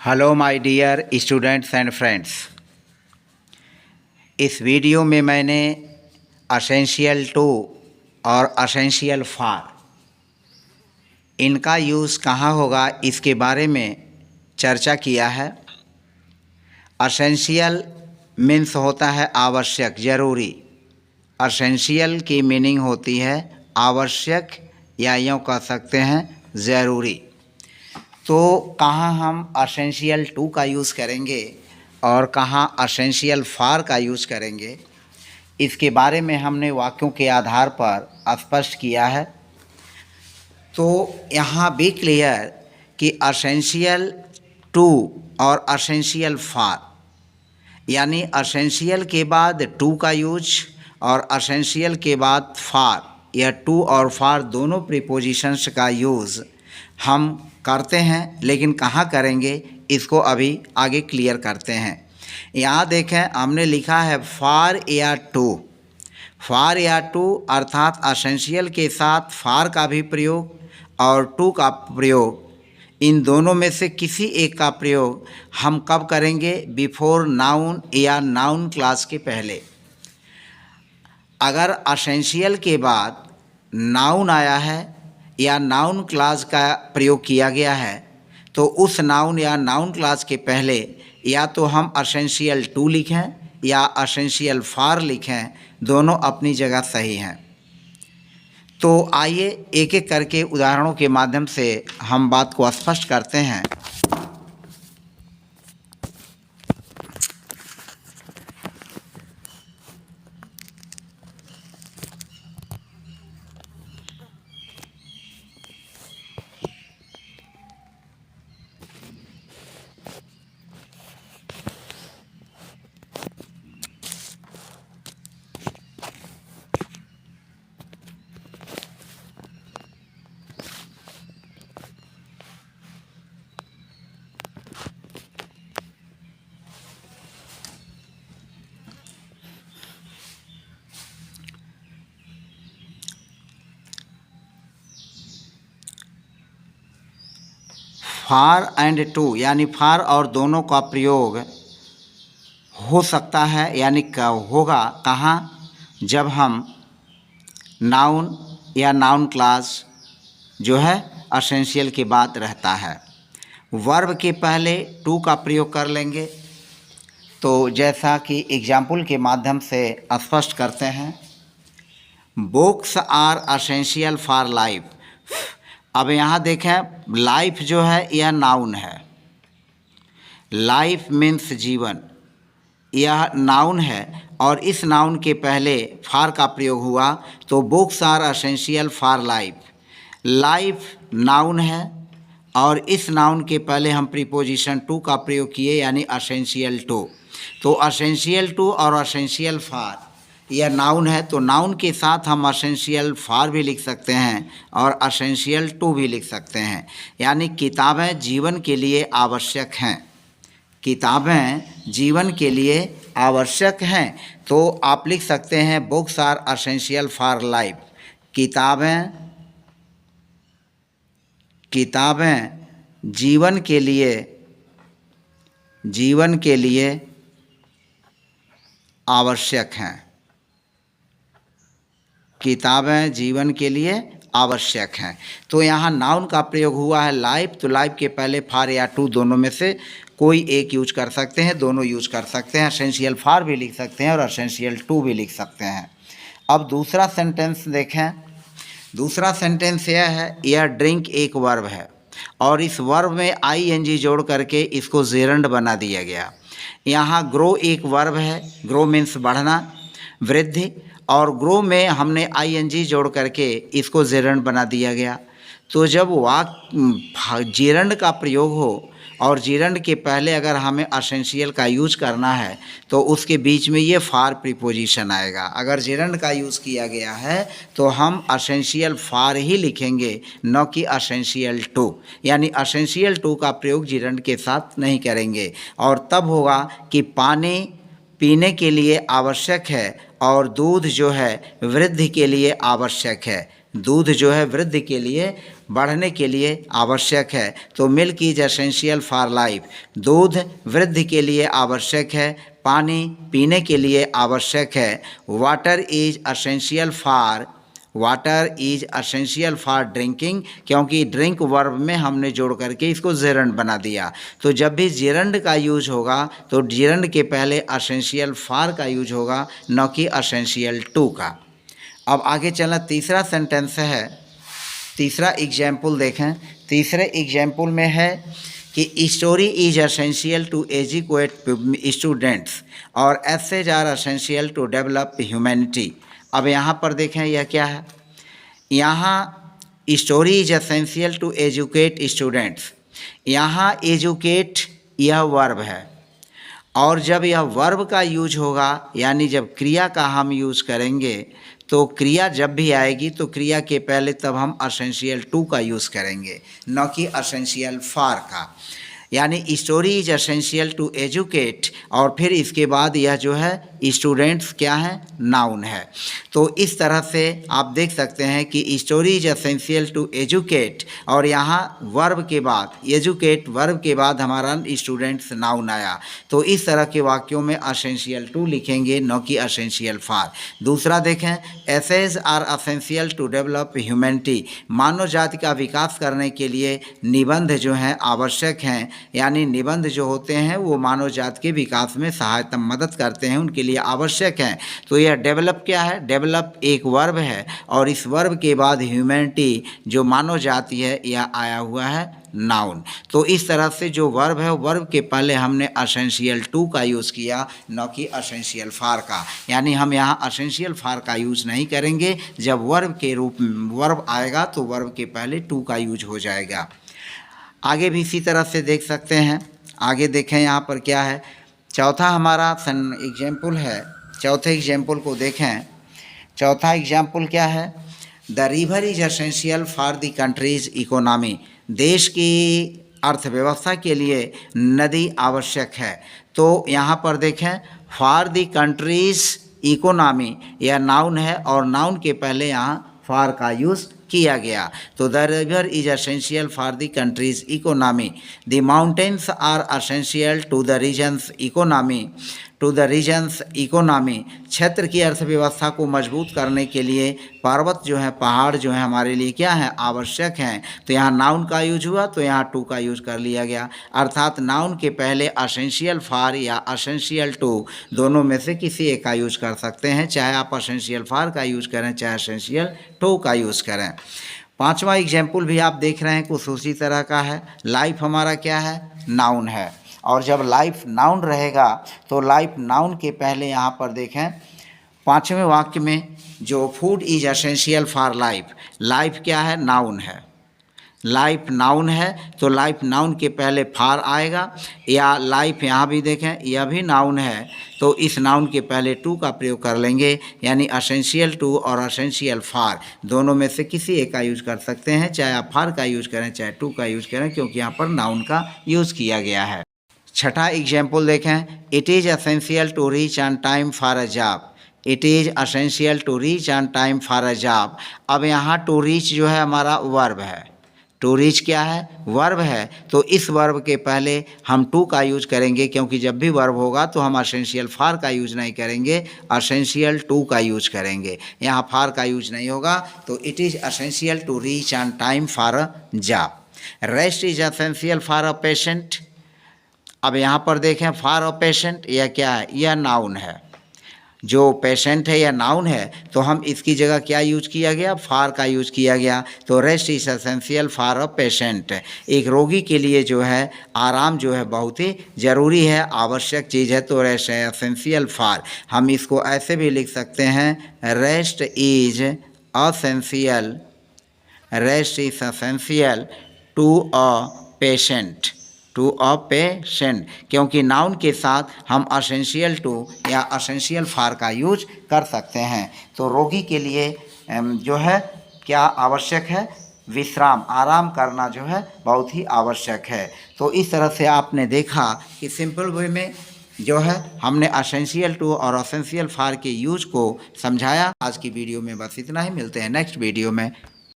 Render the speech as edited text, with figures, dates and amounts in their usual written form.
Hello my dear students and friends. इस video में मैंने असेंशियल टू और असेंशियल फॉर इनका यूज़ कहाँ होगा इसके बारे में चर्चा किया है। असेंशियल मीन्स होता है आवश्यक, ज़रूरी। असेंशियल की मीनिंग होती है आवश्यक या यूँ कह सकते हैं ज़रूरी। तो कहाँ हम असेंशियल टू का यूज़ करेंगे और कहाँ असेंशियल फॉर का यूज़ करेंगे, इसके बारे में हमने वाक्यों के आधार पर स्पष्ट किया है। तो यहाँ भी क्लियर कि असेंशियल टू और असेंशियल फॉर, यानी असेंशियल के बाद टू का यूज और असेंशियल के बाद फॉर, या टू और फॉर दोनों प्रीपोजिशंस का यूज़ हम करते हैं, लेकिन कहाँ करेंगे इसको अभी आगे क्लियर करते हैं। यहाँ देखें, हमने लिखा है फॉर या टू। फॉर या टू अर्थात असेंशियल के साथ फॉर का भी प्रयोग और टू का प्रयोग, इन दोनों में से किसी एक का प्रयोग हम कब करेंगे? बिफोर नाउन या नाउन क्लास के पहले। अगर असेंशियल के बाद नाउन आया है या नाउन क्लास का प्रयोग किया गया है तो उस नाउन या नाउन क्लास के पहले या तो हम असेंशियल टू लिखें या असेंशियल फॉर लिखें, दोनों अपनी जगह सही हैं। तो आइए एक एक करके उदाहरणों के माध्यम से हम बात को स्पष्ट करते हैं। फॉर एंड टू, यानी फॉर और दोनों का प्रयोग हो सकता है, यानी होगा कहाँ? जब हम नाउन या नाउन क्लास जो है असेंशियल के बाद रहता है। वर्ब के पहले टू का प्रयोग कर लेंगे। तो जैसा कि एग्जाम्पल के माध्यम से स्पष्ट करते हैं, books are essential for life. अब यहाँ देखें, लाइफ जो है यह नाउन है। लाइफ मीन्स जीवन, यह नाउन है और इस नाउन के पहले फॉर का प्रयोग हुआ तो books are essential for life. Life noun है और इस नाउन के पहले हम प्रीपोजिशन टू का प्रयोग किए, यानी असेंशियल टू। तो असेंशियल टू और असेंशियल फॉर, यह नाउन है तो नाउन के साथ हम असेंशियल फॉर भी लिख सकते हैं और असेंशियल टू भी लिख सकते हैं। यानी किताबें जीवन के लिए आवश्यक हैं। किताबें जीवन के लिए आवश्यक हैं तो आप लिख सकते हैं books are essential for life. किताबें जीवन के लिए आवश्यक हैं। किताबें जीवन के लिए आवश्यक हैं। तो यहाँ नाउन का प्रयोग हुआ है लाइफ, तो लाइफ के पहले फॉर या टू दोनों में से कोई एक यूज कर सकते हैं, दोनों यूज कर सकते हैं। असेंशियल फॉर भी लिख सकते हैं और असेंशियल टू भी लिख सकते हैं। अब दूसरा सेंटेंस देखें। दूसरा सेंटेंस यह है, यह ड्रिंक एक वर्ब है और इस वर्ब में आईएनजी जोड़ करके इसको जेरंड बना दिया गया। यहाँ ग्रो एक वर्ब है, ग्रो मीन्स बढ़ना, वृद्धि, और ग्रो में हमने आईएनजी जोड़ करके इसको जेरंड बना दिया गया। तो जब जेरंड का प्रयोग हो और जेरंड के पहले अगर हमें असेंशियल का यूज करना है तो उसके बीच में ये फॉर प्रीपोजिशन आएगा। अगर जेरंड का यूज़ किया गया है तो हम असेंशियल फॉर ही लिखेंगे, न कि असेंशियल टू। यानी असेंशियल टू का प्रयोग जेरंड के साथ नहीं करेंगे। और तब होगा कि पानी पीने के लिए आवश्यक है और दूध जो है वृद्धि के लिए आवश्यक है। दूध जो है वृद्धि के लिए बढ़ने के लिए आवश्यक है। तो milk is essential for life, दूध वृद्धि के लिए आवश्यक है, पानी पीने के लिए आवश्यक है। Water is essential for drinking, क्योंकि ड्रिंक वर्ब में हमने जोड़ करके इसको जेरंड बना दिया। तो जब भी जेरंड का यूज होगा तो जेरंड के पहले एसेंशियल फॉर का यूज होगा, न कि एसेंशियल टू का। अब आगे चलना, तीसरा सेंटेंस है, तीसरा एग्जाम्पल देखें। तीसरे एग्जाम्पल में है कि story is essential to educate students और essays are essential to develop humanity. अब यहाँ पर देखें यह क्या है, यहाँ story is essential to educate students, यहाँ एजुकेट यह वर्ब है, और जब यह वर्ब का यूज होगा यानी जब क्रिया का हम यूज करेंगे तो क्रिया जब भी आएगी तो क्रिया के पहले तब हम एसेंशियल टू का यूज़ करेंगे, न कि एसेंशियल फॉर का। यानी story is essential to educate और फिर इसके बाद यह जो है स्टूडेंट्स क्या है, नाउन है। तो इस तरह से आप देख सकते हैं कि story is essential to educate और यहाँ वर्ब के बाद, एजुकेट वर्ब के बाद हमारा स्टूडेंट्स नाउन आया। तो इस तरह के वाक्यों में एसेंशियल टू लिखेंगे, न कि एसेंशियल फॉर। दूसरा देखें, essays are essential to develop humanity, मानव जाति का विकास करने के लिए निबंध जो हैं आवश्यक हैं। यानी निबंध जो होते हैं वो मानव जाति के विकास में सहायता मदद करते हैं, उनके लिए आवश्यक हैं। तो यह डेवलप क्या है, डेवलप एक वर्ब है और इस वर्ब के बाद ह्यूमैनिटी जो मानव जाति है यह आया हुआ है नाउन। तो इस तरह से जो वर्ब है वर्ब के पहले हमने एसेंशियल टू का यूज़ किया, न कि एसेंशियल फॉर का। यानी हम यहाँ एसेंशियल फॉर का यूज़ नहीं करेंगे, जब वर्ब के रूप वर्ब आएगा तो वर्ब के पहले टू का यूज हो जाएगा। आगे भी इसी तरह से देख सकते हैं। आगे देखें यहाँ पर क्या है, चौथा हमारा एग्जाम्पल है। चौथे एग्जाम्पल को देखें। चौथा एग्जाम्पल क्या है, the river is essential for the country's economy, देश की अर्थव्यवस्था के लिए नदी आवश्यक है। तो यहाँ पर देखें, फॉर द कंट्रीज इकोनॉमी यह नाउन है और नाउन के पहले यहाँ फॉर का यूज़ किया गया। तो the river is essential for the country's economy, the mountains are essential to the region's economy, क्षेत्र की अर्थव्यवस्था को मजबूत करने के लिए पर्वत जो है, पहाड़ जो है हमारे लिए क्या है, आवश्यक हैं। तो यहाँ नाउन का यूज हुआ तो यहाँ टू का यूज कर लिया गया, अर्थात नाउन के पहले एसेंशियल फॉर या एसेंशियल टू दोनों में से किसी एक का यूज कर सकते हैं, चाहे आप एसेंशियल फॉर का यूज करें चाहे एसेंशियल टू का यूज करें। पांचवा एग्जाम्पल भी आप देख रहे हैं कुछ उसी तरह का है। लाइफ हमारा क्या है, नाउन है, और जब लाइफ नाउन रहेगा तो लाइफ नाउन के पहले यहाँ पर देखें पांचवें वाक्य में जो food is essential for life, life क्या है, नाउन है। लाइफ नाउन है तो लाइफ नाउन के पहले फॉर आएगा, या लाइफ यहाँ भी देखें यह भी नाउन है तो इस नाउन के पहले टू का प्रयोग कर लेंगे। यानी एसेंशियल टू और एसेंशियल फॉर दोनों में से किसी एक का यूज कर सकते हैं, चाहे आप फॉर का यूज करें चाहे टू का यूज करें, क्योंकि यहाँ पर नाउन का यूज किया गया है। छठा एग्जाम्पल देखें, it is essential to reach on time for a job, it is essential to reach on time for a job. अब यहाँ टू रीच जो है हमारा वर्ब है, टू रीच क्या है, वर्ब है। तो इस वर्ब के पहले हम टू का यूज करेंगे, क्योंकि जब भी वर्ब होगा तो हम एसेंशियल फॉर का यूज नहीं करेंगे, एसेंशियल टू का यूज करेंगे। यहाँ फॉर का यूज नहीं होगा। तो it is essential to reach on time for a job. Rest is essential for a patient. अब यहाँ पर देखें फॉर अ पेशेंट यह क्या है, यह नाउन है। जो पेशेंट है या नाउन है तो हम इसकी जगह क्या यूज किया गया, फॉर का यूज किया गया। तो rest is essential for a patient, एक रोगी के लिए जो है आराम जो है बहुत ही ज़रूरी है, आवश्यक चीज़ है। तो रेस्ट है एसेंशियल फॉर, हम इसको ऐसे भी लिख सकते हैं, rest is essential, rest is essential to a patient, to a patient, क्योंकि नाउन के साथ हम एसेंशियल टू या एसेंशियल फॉर का यूज कर सकते हैं। तो रोगी के लिए जो है क्या आवश्यक है, विश्राम, आराम करना जो है बहुत ही आवश्यक है। तो इस तरह से आपने देखा कि सिंपल वे में जो है हमने एसेंशियल टू और एसेंशियल फॉर के यूज को समझाया। आज की वीडियो में बस इतना ही, मिलते हैं नेक्स्ट वीडियो में।